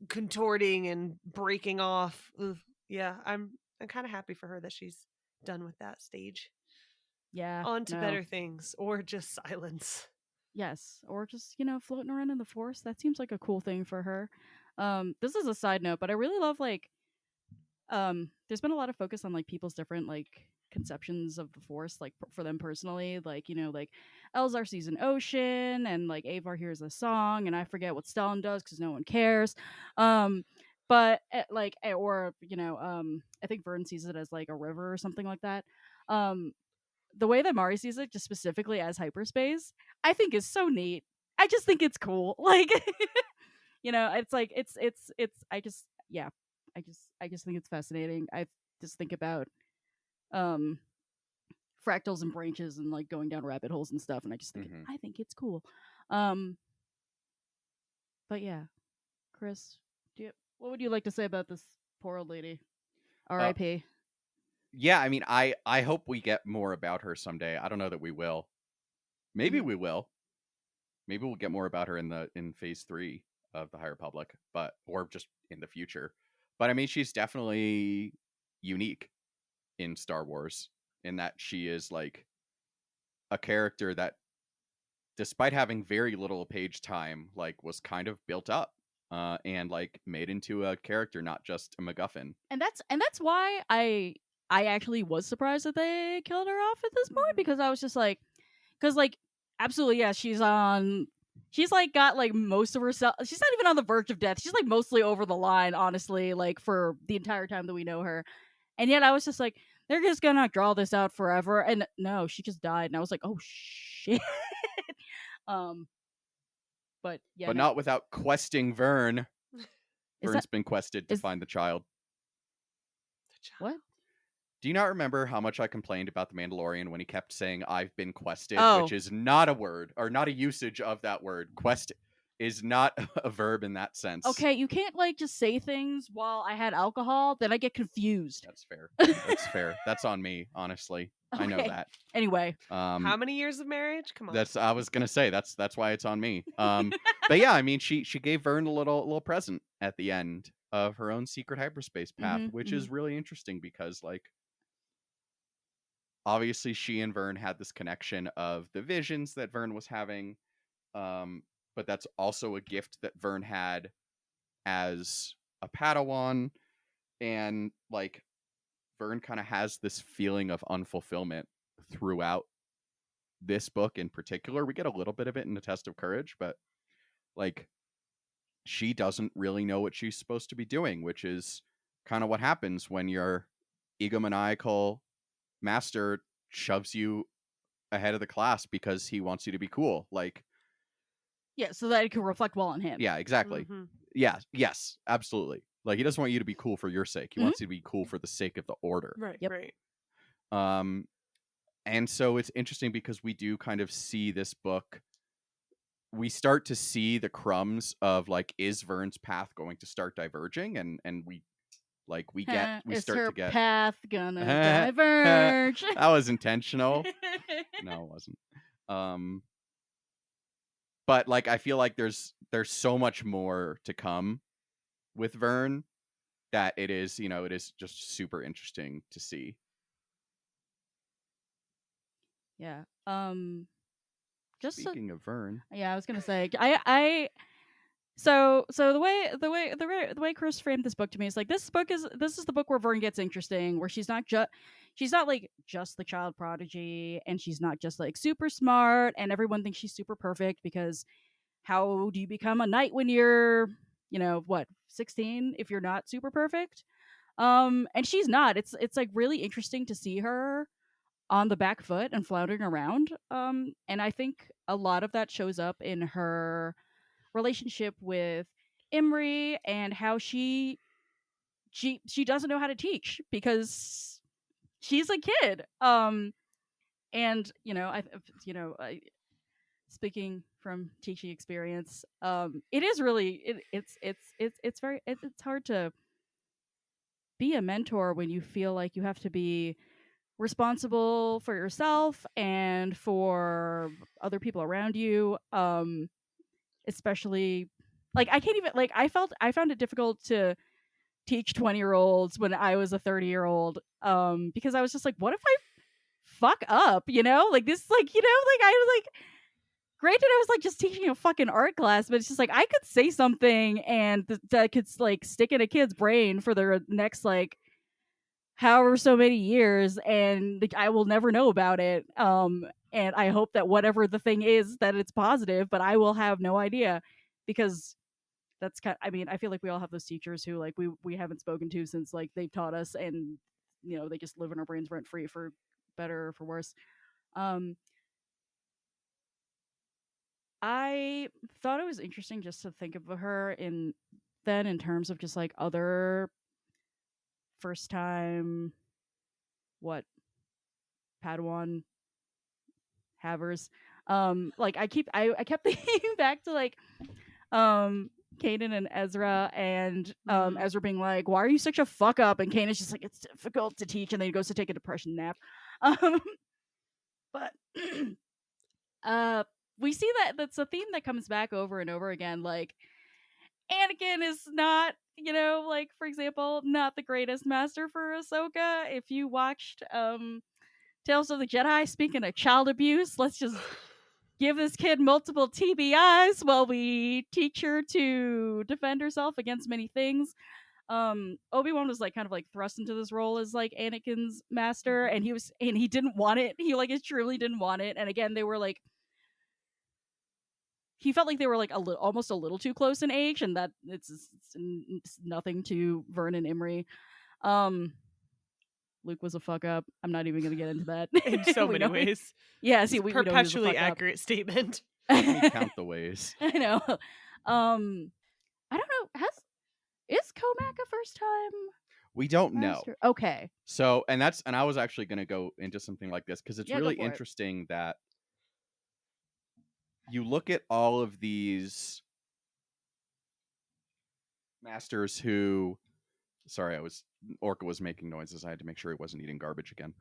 contorting and breaking off. Ugh. Yeah, I'm kind of happy for her that she's done with that stage. Yeah. On to no. better things or just silence. Yes, or just floating around in the forest. That seems like a cool thing for her. This is a side note, but I really love like there's been a lot of focus on like people's different like conceptions of the force, like for them personally. Like like Elzar sees an ocean, and like Avar hears a song, and I forget what Stellan does because no one cares. But or I think Vern sees it as like a river or something like that. The way that Mari sees it, just specifically as hyperspace, I think is so neat. I just think it's cool. Like, it's like it's. I just yeah, I just think it's fascinating. I just think about um fractals and branches and like going down rabbit holes and stuff, and I just think Mhm. I think it's cool. But yeah, Chris, what would you like to say about this poor old lady? R.I.P. Yeah, I mean, I hope we get more about her someday. I don't know that we will. Maybe Mhm. we will. Maybe we'll get more about her in phase 3 of the High Republic, or just in the future. But I mean, she's definitely unique in Star Wars in that she is like a character that, despite having very little page time, like was kind of built up and like made into a character, not just a MacGuffin. And that's why I actually was surprised that they killed her off at this point, Mhm. because I was just like, because like absolutely yeah, she's like got like most of herself. She's not even on the verge of death. She's like mostly over the line, honestly, like for the entire time that we know her. And yet I was just like, they're just gonna draw this out forever. And no, she just died, and I was like, oh shit. um, but yeah, But no. not without questing Vern. Is Vern's that been quested to is- find the child. what? Do you not remember how much I complained about The Mandalorian when he kept saying, I've been quested, Oh. which is not a word, or not a usage of that word. Quest is not a verb in that sense. Okay, you can't like just say things while I had alcohol. Then I get confused. That's fair. That's fair. That's on me, honestly. I know Okay. that. Anyway, How many years of marriage? Come on. I was gonna say that's why it's on me. But yeah, I mean, she gave Vern a little present at the end of her own secret hyperspace path, Mhm, which is really interesting because like obviously she and Vern had this connection of the visions that Vern was having, but that's also a gift that Vern had as a Padawan, and like Vern kind of has this feeling of unfulfillment throughout this book in particular. We get a little bit of it in the Test of Courage, but like she doesn't really know what she's supposed to be doing, which is kind of what happens when your egomaniacal master shoves you ahead of the class because he wants you to be cool. Like, yeah, so that it can reflect well on him. yeah, exactly. Mhm. Yeah, yes, absolutely. Like he doesn't want you to be cool for your sake. He Mhm. wants you to be cool for the sake of the order. Right, Yep. right. And so it's interesting because we do kind of see this book. We start to see the crumbs of like, is Vern's path going to start diverging? And we Is start her to get path gonna diverge? that was intentional. No, it wasn't. But like I feel like there's so much more to come with Vern that it is just super interesting to see. Yeah. Just Speaking of Vern, yeah, I was gonna say I So the way Chris framed this book to me is like, this is the book where Vern gets interesting, where she's not like just the child prodigy, and she's not just like super smart and everyone thinks she's super perfect, because how do you become a knight when you're, 16, if you're not super perfect? And she's not. It's like really interesting to see her on the back foot and floundering around. And I think a lot of that shows up in her relationship with Imri, and how she doesn't know how to teach because she's a kid. And speaking from teaching experience, it is really it's very it's hard to be a mentor when you feel like you have to be responsible for yourself and for other people around you, especially like I can't even like I found it difficult to teach 20-year-olds when I was a 30-year-old, because I was just like, what if I fuck up, like this, like, like I was like, granted I was like just teaching a fucking art class, but it's just like I could say something and that could like stick in a kid's brain for their next like however so many years, and like, I will never know about it. And I hope that whatever the thing is, that it's positive, but I will have no idea, because that's kind I mean, I feel like we all have those teachers who like we haven't spoken to since like they've taught us, and they just live in our brains rent free, for better or for worse. um I thought it was interesting just to think of her in terms of just like other first time Padawan havers. Like I kept thinking back to like Kanan and Ezra, and Ezra being like, "Why are you such a fuck up?" And Kanan's just like, "It's difficult to teach," and then he goes to take a depression nap. But we see that's a theme that comes back over and over again. Like, Anakin is not, like, for example, not the greatest master for Ahsoka. If you watched Tales of the Jedi, speaking of child abuse, let's just give this kid multiple TBIs while we teach her to defend herself against many things. Obi-Wan was like kind of like thrust into this role as like Anakin's master, and he didn't want it. He like truly didn't want it. And again, they were like, he felt like they were like almost a little too close in age, and that it's nothing to Vern and Imri. Luke was a fuck up. I'm not even going to get into that. In so many ways. Yeah, see, we perpetually accurate statement. Let me count the ways. I know. I don't know. Is Comac a first time? We don't master? know. Okay. So, and I was actually going to go into something like this because it's really interesting that you look at all of these masters who, sorry, Orca was making noises. I had to make sure he wasn't eating garbage again.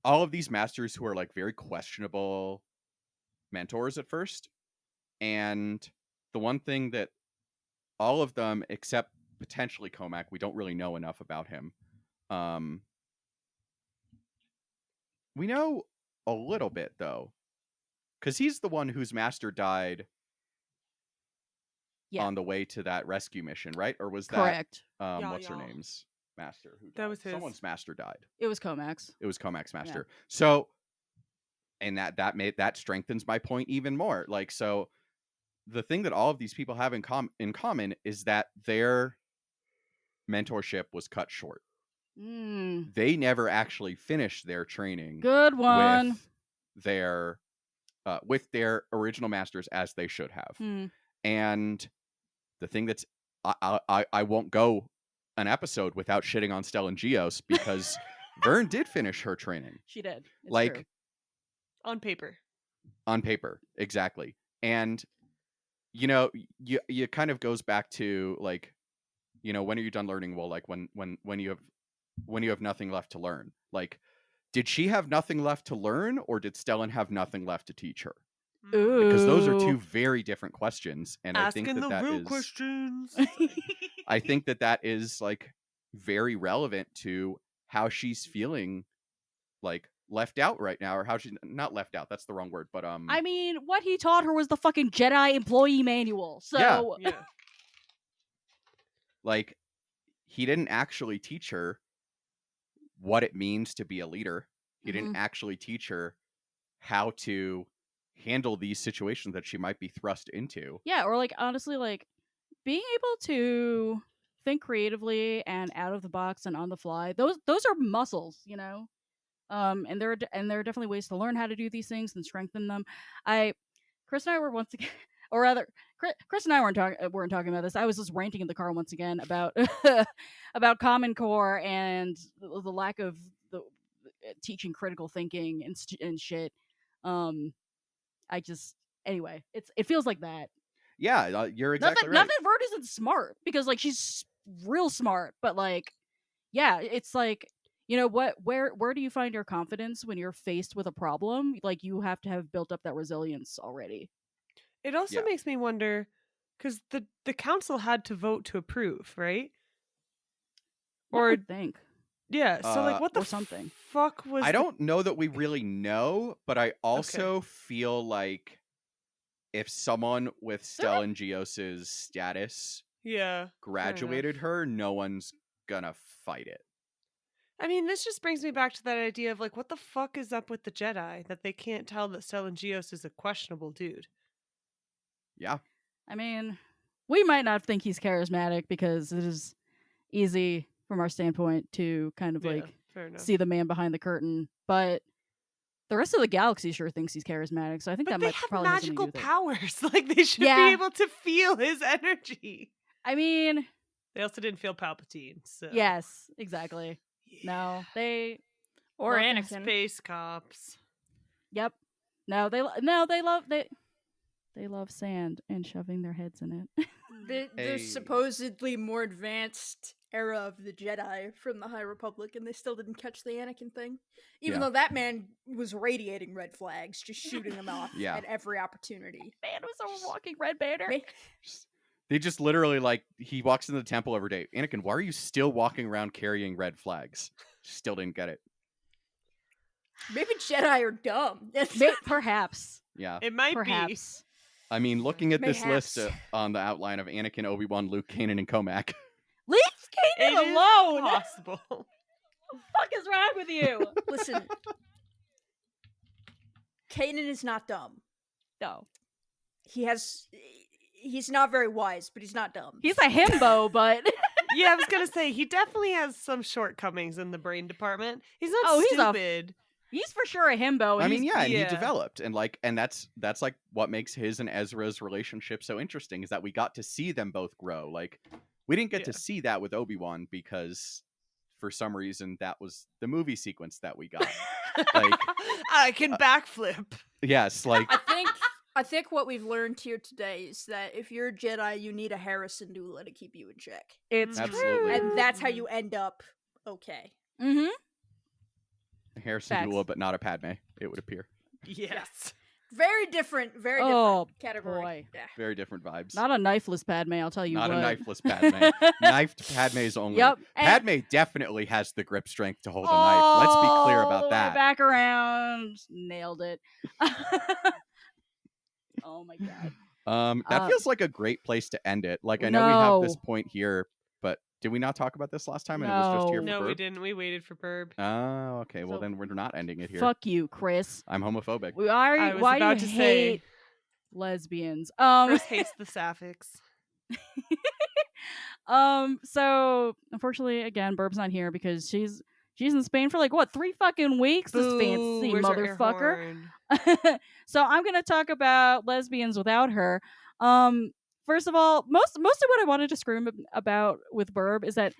All of these masters who are like very questionable mentors at first. And the one thing that all of them, except potentially Comac, we don't really know enough about him. We know a little bit though, because he's the one whose master died on the way to that rescue mission, right? Or was that correct? What's her name's master? Who died? That was his. Someone's master died. It was Comac's. It was Comac's master. Yeah. So, and that strengthens my point even more. Like, so the thing that all of these people have in common is that their mentorship was cut short. They never actually finished their training. Good one. With their original masters, as they should have. And the thing that's I won't go an episode without shitting on Stellan Gios, because Vern did finish her training. She did. It's like true. On paper, exactly. And you kind of goes back to like, when are you done learning? Well, like when you have nothing left to learn. Like, did she have nothing left to learn, or did Stellan have nothing left to teach her? Ooh. Because those are two very different questions, and asking I think that real is questions. I think that is like very relevant to how she's feeling, like left out right now, or how she's not left out. That's the wrong word, but I mean, what he taught her was the fucking Jedi employee manual. So Yeah. like he didn't actually teach her what it means to be a leader. He didn't actually teach her how to handle these situations that she might be thrust into. yeah, or like honestly, like being able to think creatively and out of the box and on the fly. Those are muscles, you know. And there are definitely ways to learn how to do these things and strengthen them. Chris and I were once again, or rather, Chris and I weren't talking about this. I was just ranting in the car once again about about Common Core and the lack of the teaching critical thinking and shit. Anyway, it feels like that. Yeah, you're exactly right. Not that Vert isn't smart, because like she's real smart, but like, yeah, it's like, you know what? Where do you find your confidence when you're faced with a problem? Like you have to have built up that resilience already. It also makes me wonder, because the council had to vote to approve, right? One Or would think. yeah, so like what the or something. fuck was? I don't know that we really know, but I also feel like if someone with Stellan Gios's status graduated her, no one's gonna fight it. I mean, this just brings me back to that idea of like, what the fuck is up with the Jedi that they can't tell that Stellan Gios is a questionable dude? Yeah. I mean, we might not think he's charismatic because it is easy from our standpoint to kind of like see the man behind the curtain, but the rest of the galaxy sure thinks he's charismatic, so I think but that they might have probably magical have powers. Like they should be able to feel his energy. I mean, they also didn't feel Palpatine. So yes, exactly. No, they or love Anakin. Space cops. Yep. They love sand and shoving their heads in it. The supposedly more advanced era of the Jedi from the High Republic, and they still didn't catch the Anakin thing. Even though that man was radiating red flags, just shooting them off at every opportunity. Man was a walking red banner. They just literally, like, he walks into the temple every day. Anakin, why are you still walking around carrying red flags? Still didn't get it. Maybe Jedi are dumb. Perhaps. Yeah. It might be. I mean, looking at this list on the outline of Anakin, Obi-Wan, Luke, Kanan, and Comac. Leave Kanan alone! Possible. What the fuck is wrong with you? Listen. Kanan is not dumb. No. He's not very wise, but he's not dumb. He's a himbo, but... Yeah, I was gonna say, he definitely has some shortcomings in the brain department. He's not stupid. He's for sure a himbo. I mean, and he developed, and that's like what makes his and Ezra's relationship so interesting, is that we got to see them both grow. Like, we didn't get to see that with Obi-Wan because for some reason that was the movie sequence that we got. Like, I can backflip. Yes, like I think what we've learned here today is that if you're a Jedi, you need a Harrison doula to keep you in check. It's absolutely, and that's how you end up okay. Mm-hmm. Harrison Dula, but not a Padme, it would appear. Yes. Very different category. Boy. Yeah. Very different vibes. Not a knifeless Padme, I'll tell you not what. Not a knifeless Padme. Knifed Padme's only. Yep. Padme definitely has the grip strength to hold a knife. Let's be clear about that. Back around. Nailed it. Oh my god. That feels like a great place to end it. Like, I know we have this point here, but did we not talk about this last time? And it was just here for No, Burb? we didn't. We waited for Burb. Oh, okay. Well, then we're not ending it here. Fuck you, Chris. I'm homophobic. Why do you hate lesbians? Chris hates the sapphics. So unfortunately, again, Burb's not here because she's in Spain for like what, 3 fucking weeks? This fancy motherfucker. So I'm gonna talk about lesbians without her. First of all, most of what I wanted to scream about with Burb is that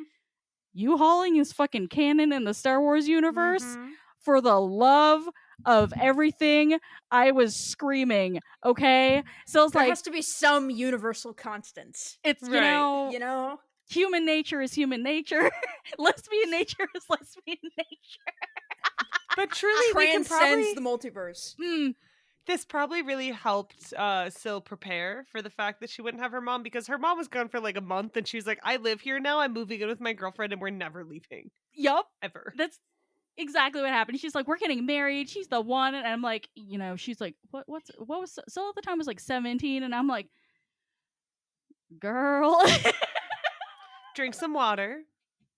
U-hauling is fucking canon in the Star Wars universe. Mm-hmm. For the love of everything, I was screaming. Okay, so it's there like has to be some universal constants. It's you know, human nature is human nature. Lesbian nature is lesbian nature. But truly, transcends the multiverse. This probably really helped Syl prepare for the fact that she wouldn't have her mom, because her mom was gone for like a month and she was like, I live here now, I'm moving in with my girlfriend and we're never leaving. Yup. Ever. exactly what happened. She's like, we're getting married. She's the one. And I'm like, she's like, what was, Syl at the time was like 17. And I'm like, girl. Drink some water.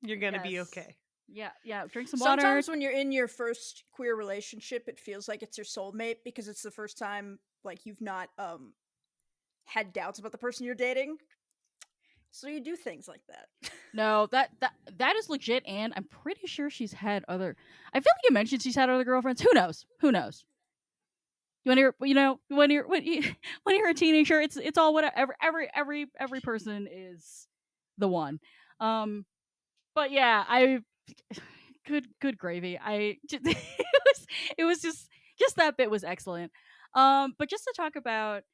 You're going to be Yes. okay. Yeah. Drink some water. Sometimes when you're in your first queer relationship, it feels like it's your soulmate because it's the first time like you've not had doubts about the person you're dating. So you do things like that. No, that is legit, and I'm pretty sure she's had other. I feel like you mentioned she's had other girlfriends. Who knows? When you're, when you're a teenager, it's all whatever. Every person is the one. But yeah, good gravy. It was just that bit was excellent. But just to talk about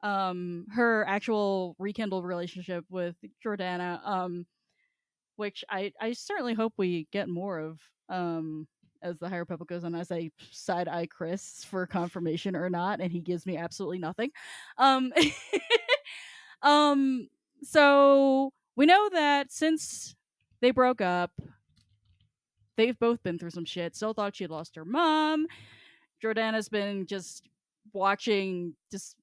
her actual rekindled relationship with Jordana, which I certainly hope we get more of as the High Republic goes on, as I side eye Chris for confirmation or not, and he gives me absolutely nothing. So we know that since they broke up, they've both been through some shit. Syl thought she had lost her mom. Jordana's been just watching just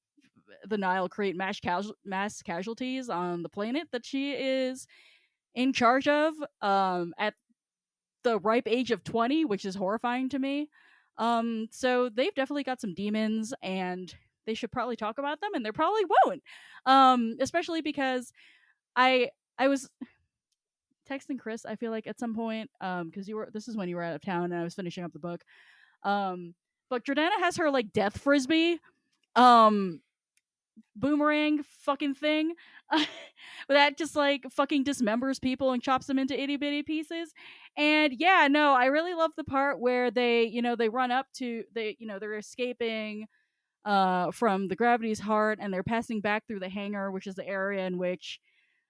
the Nihil create mass casualties on the planet that she is in charge of at the ripe age of 20, which is horrifying to me. So they've definitely got some demons, and they should probably talk about them, and they probably won't. Especially because I was texting Chris, I feel like at some point, because this is when you were out of town and I was finishing up the book. But Jordana has her like death frisbee boomerang fucking thing that just like fucking dismembers people and chops them into itty bitty pieces. And yeah, no, I really love the part where they run up to they're escaping from the Gravity's Heart, and they're passing back through the hangar, which is the area in which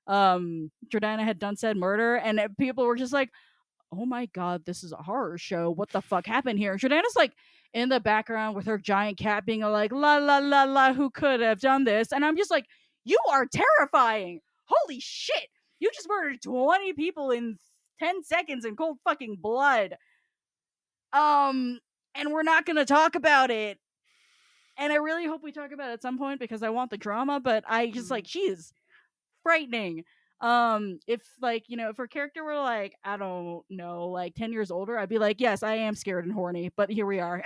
Jordana had done said murder, and people were just like, oh my god, this is a horror show. What the fuck happened here? And Jordana's like in the background with her giant cat being like, la la la la, who could have done this? And I'm just like, you are terrifying. Holy shit. You just murdered 20 people in 10 seconds in cold fucking blood. And we're not gonna talk about it. And I really hope we talk about it at some point because I want the drama, but I just like, she is frightening. If if her character were like, I don't know, like 10 years older, I'd be like, yes, I am scared and horny, but here we are.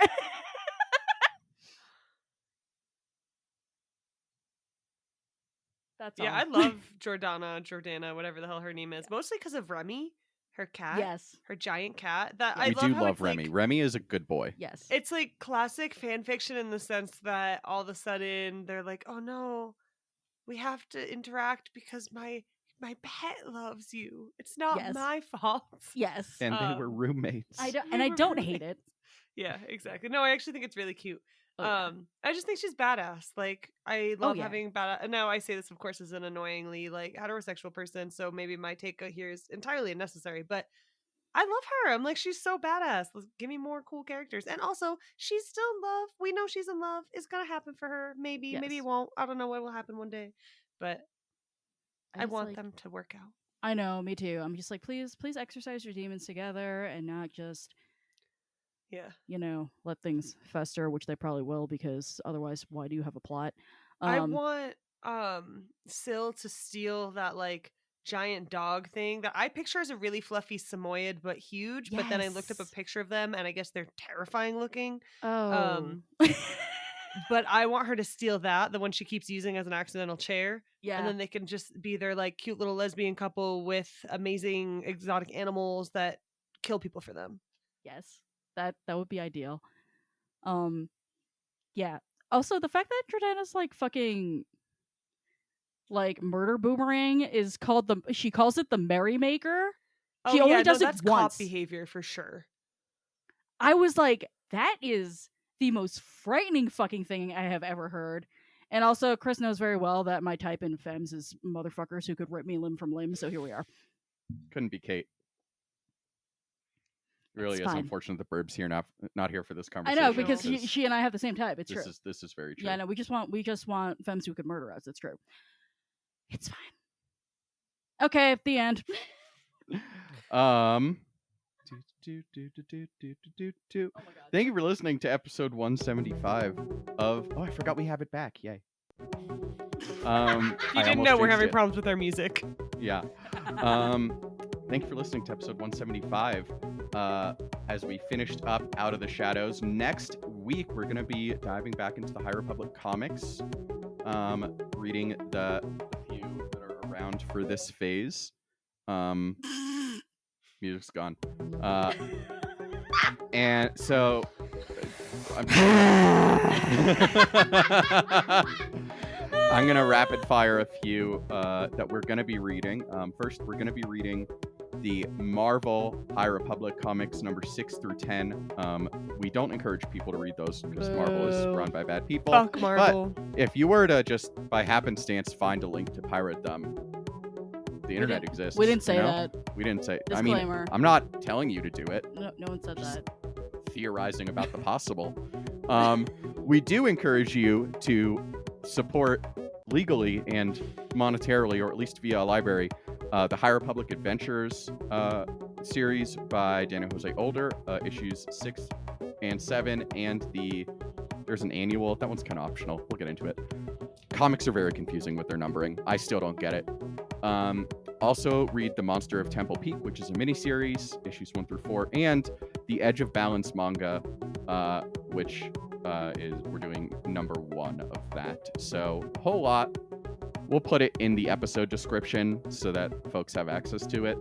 That's all. Yeah, I love Jordana, whatever the hell her name is, mostly because of Remy, her cat. Yes. Her giant cat. That Yeah. I We love do how love it's Remy. Like, Remy is a good boy. Yes. it's like classic fan fiction in the sense that all of a sudden they're like, oh no, we have to interact because my pet loves you. It's not Yes. my fault. Yes. And they were roommates. I don't, we and I were don't hate it. Yeah, exactly. No, I actually think it's really cute. Oh, yeah. I just think she's badass. Like, I love yeah. having badass. Now, I say this, of course, as an annoyingly like heterosexual person, so maybe my take here is entirely unnecessary. But I love her. I'm like, she's so badass. Give me more cool characters. And also, she's still in love. We know she's in love. It's gonna happen for her. Maybe, Yes. maybe it won't. I don't know what will happen one day, but I just, want like, them to work out. I know, me too. I'm just like, please exercise your demons together and not just, Yeah. Let things fester, which they probably will, because otherwise, why do you have a plot? I want Syl to steal that like giant dog thing that I picture as a really fluffy Samoyed but huge. But then I looked up a Yes. picture of them and I guess they're terrifying looking. Oh. But I want her to steal that, the one she keeps using as an accidental chair. Yeah. And then they can just be their like cute little lesbian couple with amazing exotic animals that kill people for them. Yes. That would be ideal. Yeah. Also, the fact that Jordana's like fucking like murder boomerang is called she calls it the Merrymaker. She only does that's it once. Cop behavior for sure. I was like, that is the most frightening fucking thing I have ever heard. And also, Chris knows very well that my type in femmes is motherfuckers who could rip me limb from limb, so here we are. Couldn't be Kate. It really It's is fine. unfortunate the Burb's here not here for this I conversation. know, because she and I have the same type. It's true. This is very true. Yeah, no, we just want femmes who could murder us. It's true. It's fine. Okay, the end. Oh my god. Thank you for listening to episode 175 of. Oh, I forgot we have it back. Yay. If I you didn't almost know, we're jinxed having it. problems with our music. Yeah. Thank you for listening to episode 175. As we finished up Out of the Shadows, next week we're going to be diving back into the High Republic comics, reading the few that are around for this phase. Music's gone. And so I'm going to rapid fire a few that we're going to be reading. First, we're going to be reading the Marvel High Republic comics number 6 through 10. We don't encourage people to read those because Marvel is run by bad people. Fuck Marvel. But if you were to just by happenstance find a link to pirate them, the internet exists. We didn't say you know? that. We didn't say. Disclaimer. I mean, I'm not telling you to do it. No one said that. Theorizing about the possible. We do encourage you to support legally and monetarily, or at least via a library, the High Republic Adventures series by Daniel Jose Older, issues 6 and 7, and there's an annual. That one's kind of optional. We'll get into it. Comics are very confusing with their numbering. I still don't get it. Also read The Monster of Temple Peak, which is a miniseries, issues 1 through 4, and the Edge of Balance manga, which we're doing number 1 of that. So a whole lot. We'll put it in the episode description so that folks have access to it.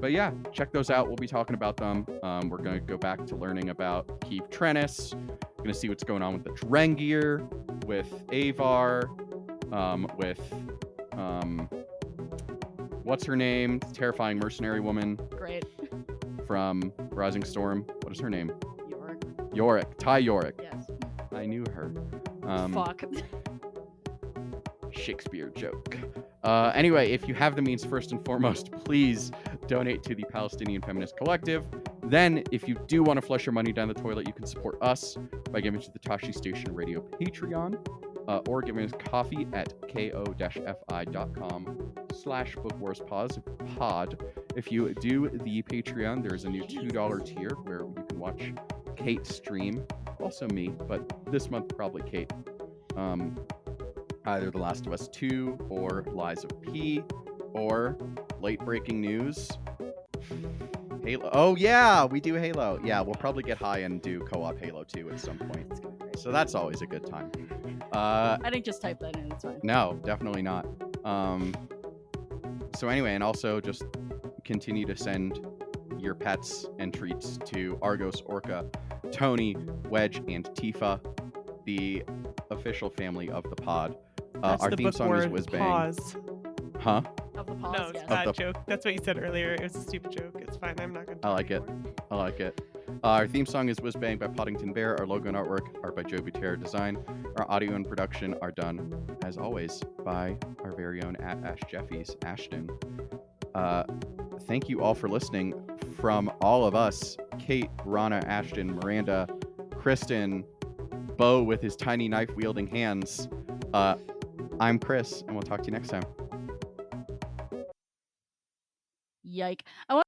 But yeah, check those out. We'll be talking about them. We're going to go back to learning about Keeve Trennis. We're going to see what's going on with the Drengir, with Avar, with what's her name? Terrifying mercenary woman Great. from Rising Storm. What is her name? York. Yorick. Ty Yorick. Yes. I knew her. Fuck. Shakespeare joke. Anyway, if you have the means, first and foremost, please donate to the Palestinian Feminist Collective. Then, if you do want to flush your money down the toilet, you can support us by giving to the Tashi Station Radio Patreon, or giving us coffee at ko-fi.com/bookwarspod. If you do the Patreon, there's a new $2 tier where you can watch Kate stream, also me, but this month probably Kate. Either The Last of Us 2 or Lies of P, or late breaking news, Halo. Oh yeah, we do Halo. Yeah, we'll probably get high and do co-op Halo 2 at some point. So that's always a good time. I didn't just type that in. It's fine. No, definitely not. So anyway, and also just continue to send your pets and treats to Argos, Orca, Tony, Wedge, and Tifa, the official family of the pod. That's our the theme book song is word, Whiz Bang. pause. Huh? Of the pause, No, it's yes. a bad the- joke. That's what you said earlier. It was a stupid joke. It's fine. I'm not going to I like it. I like it. Our theme song is Whiz Bang by Poddington Bear. Our logo and artwork are by Joe Butera Design. Our audio and production are done, as always, by our very own Ash Jeffys, Ashton. Thank you all for listening. From all of us, Kate, Rana, Ashton, Miranda, Kristen, Bo with his tiny knife-wielding hands. I'm Chris, and we'll talk to you next time. Yike. I want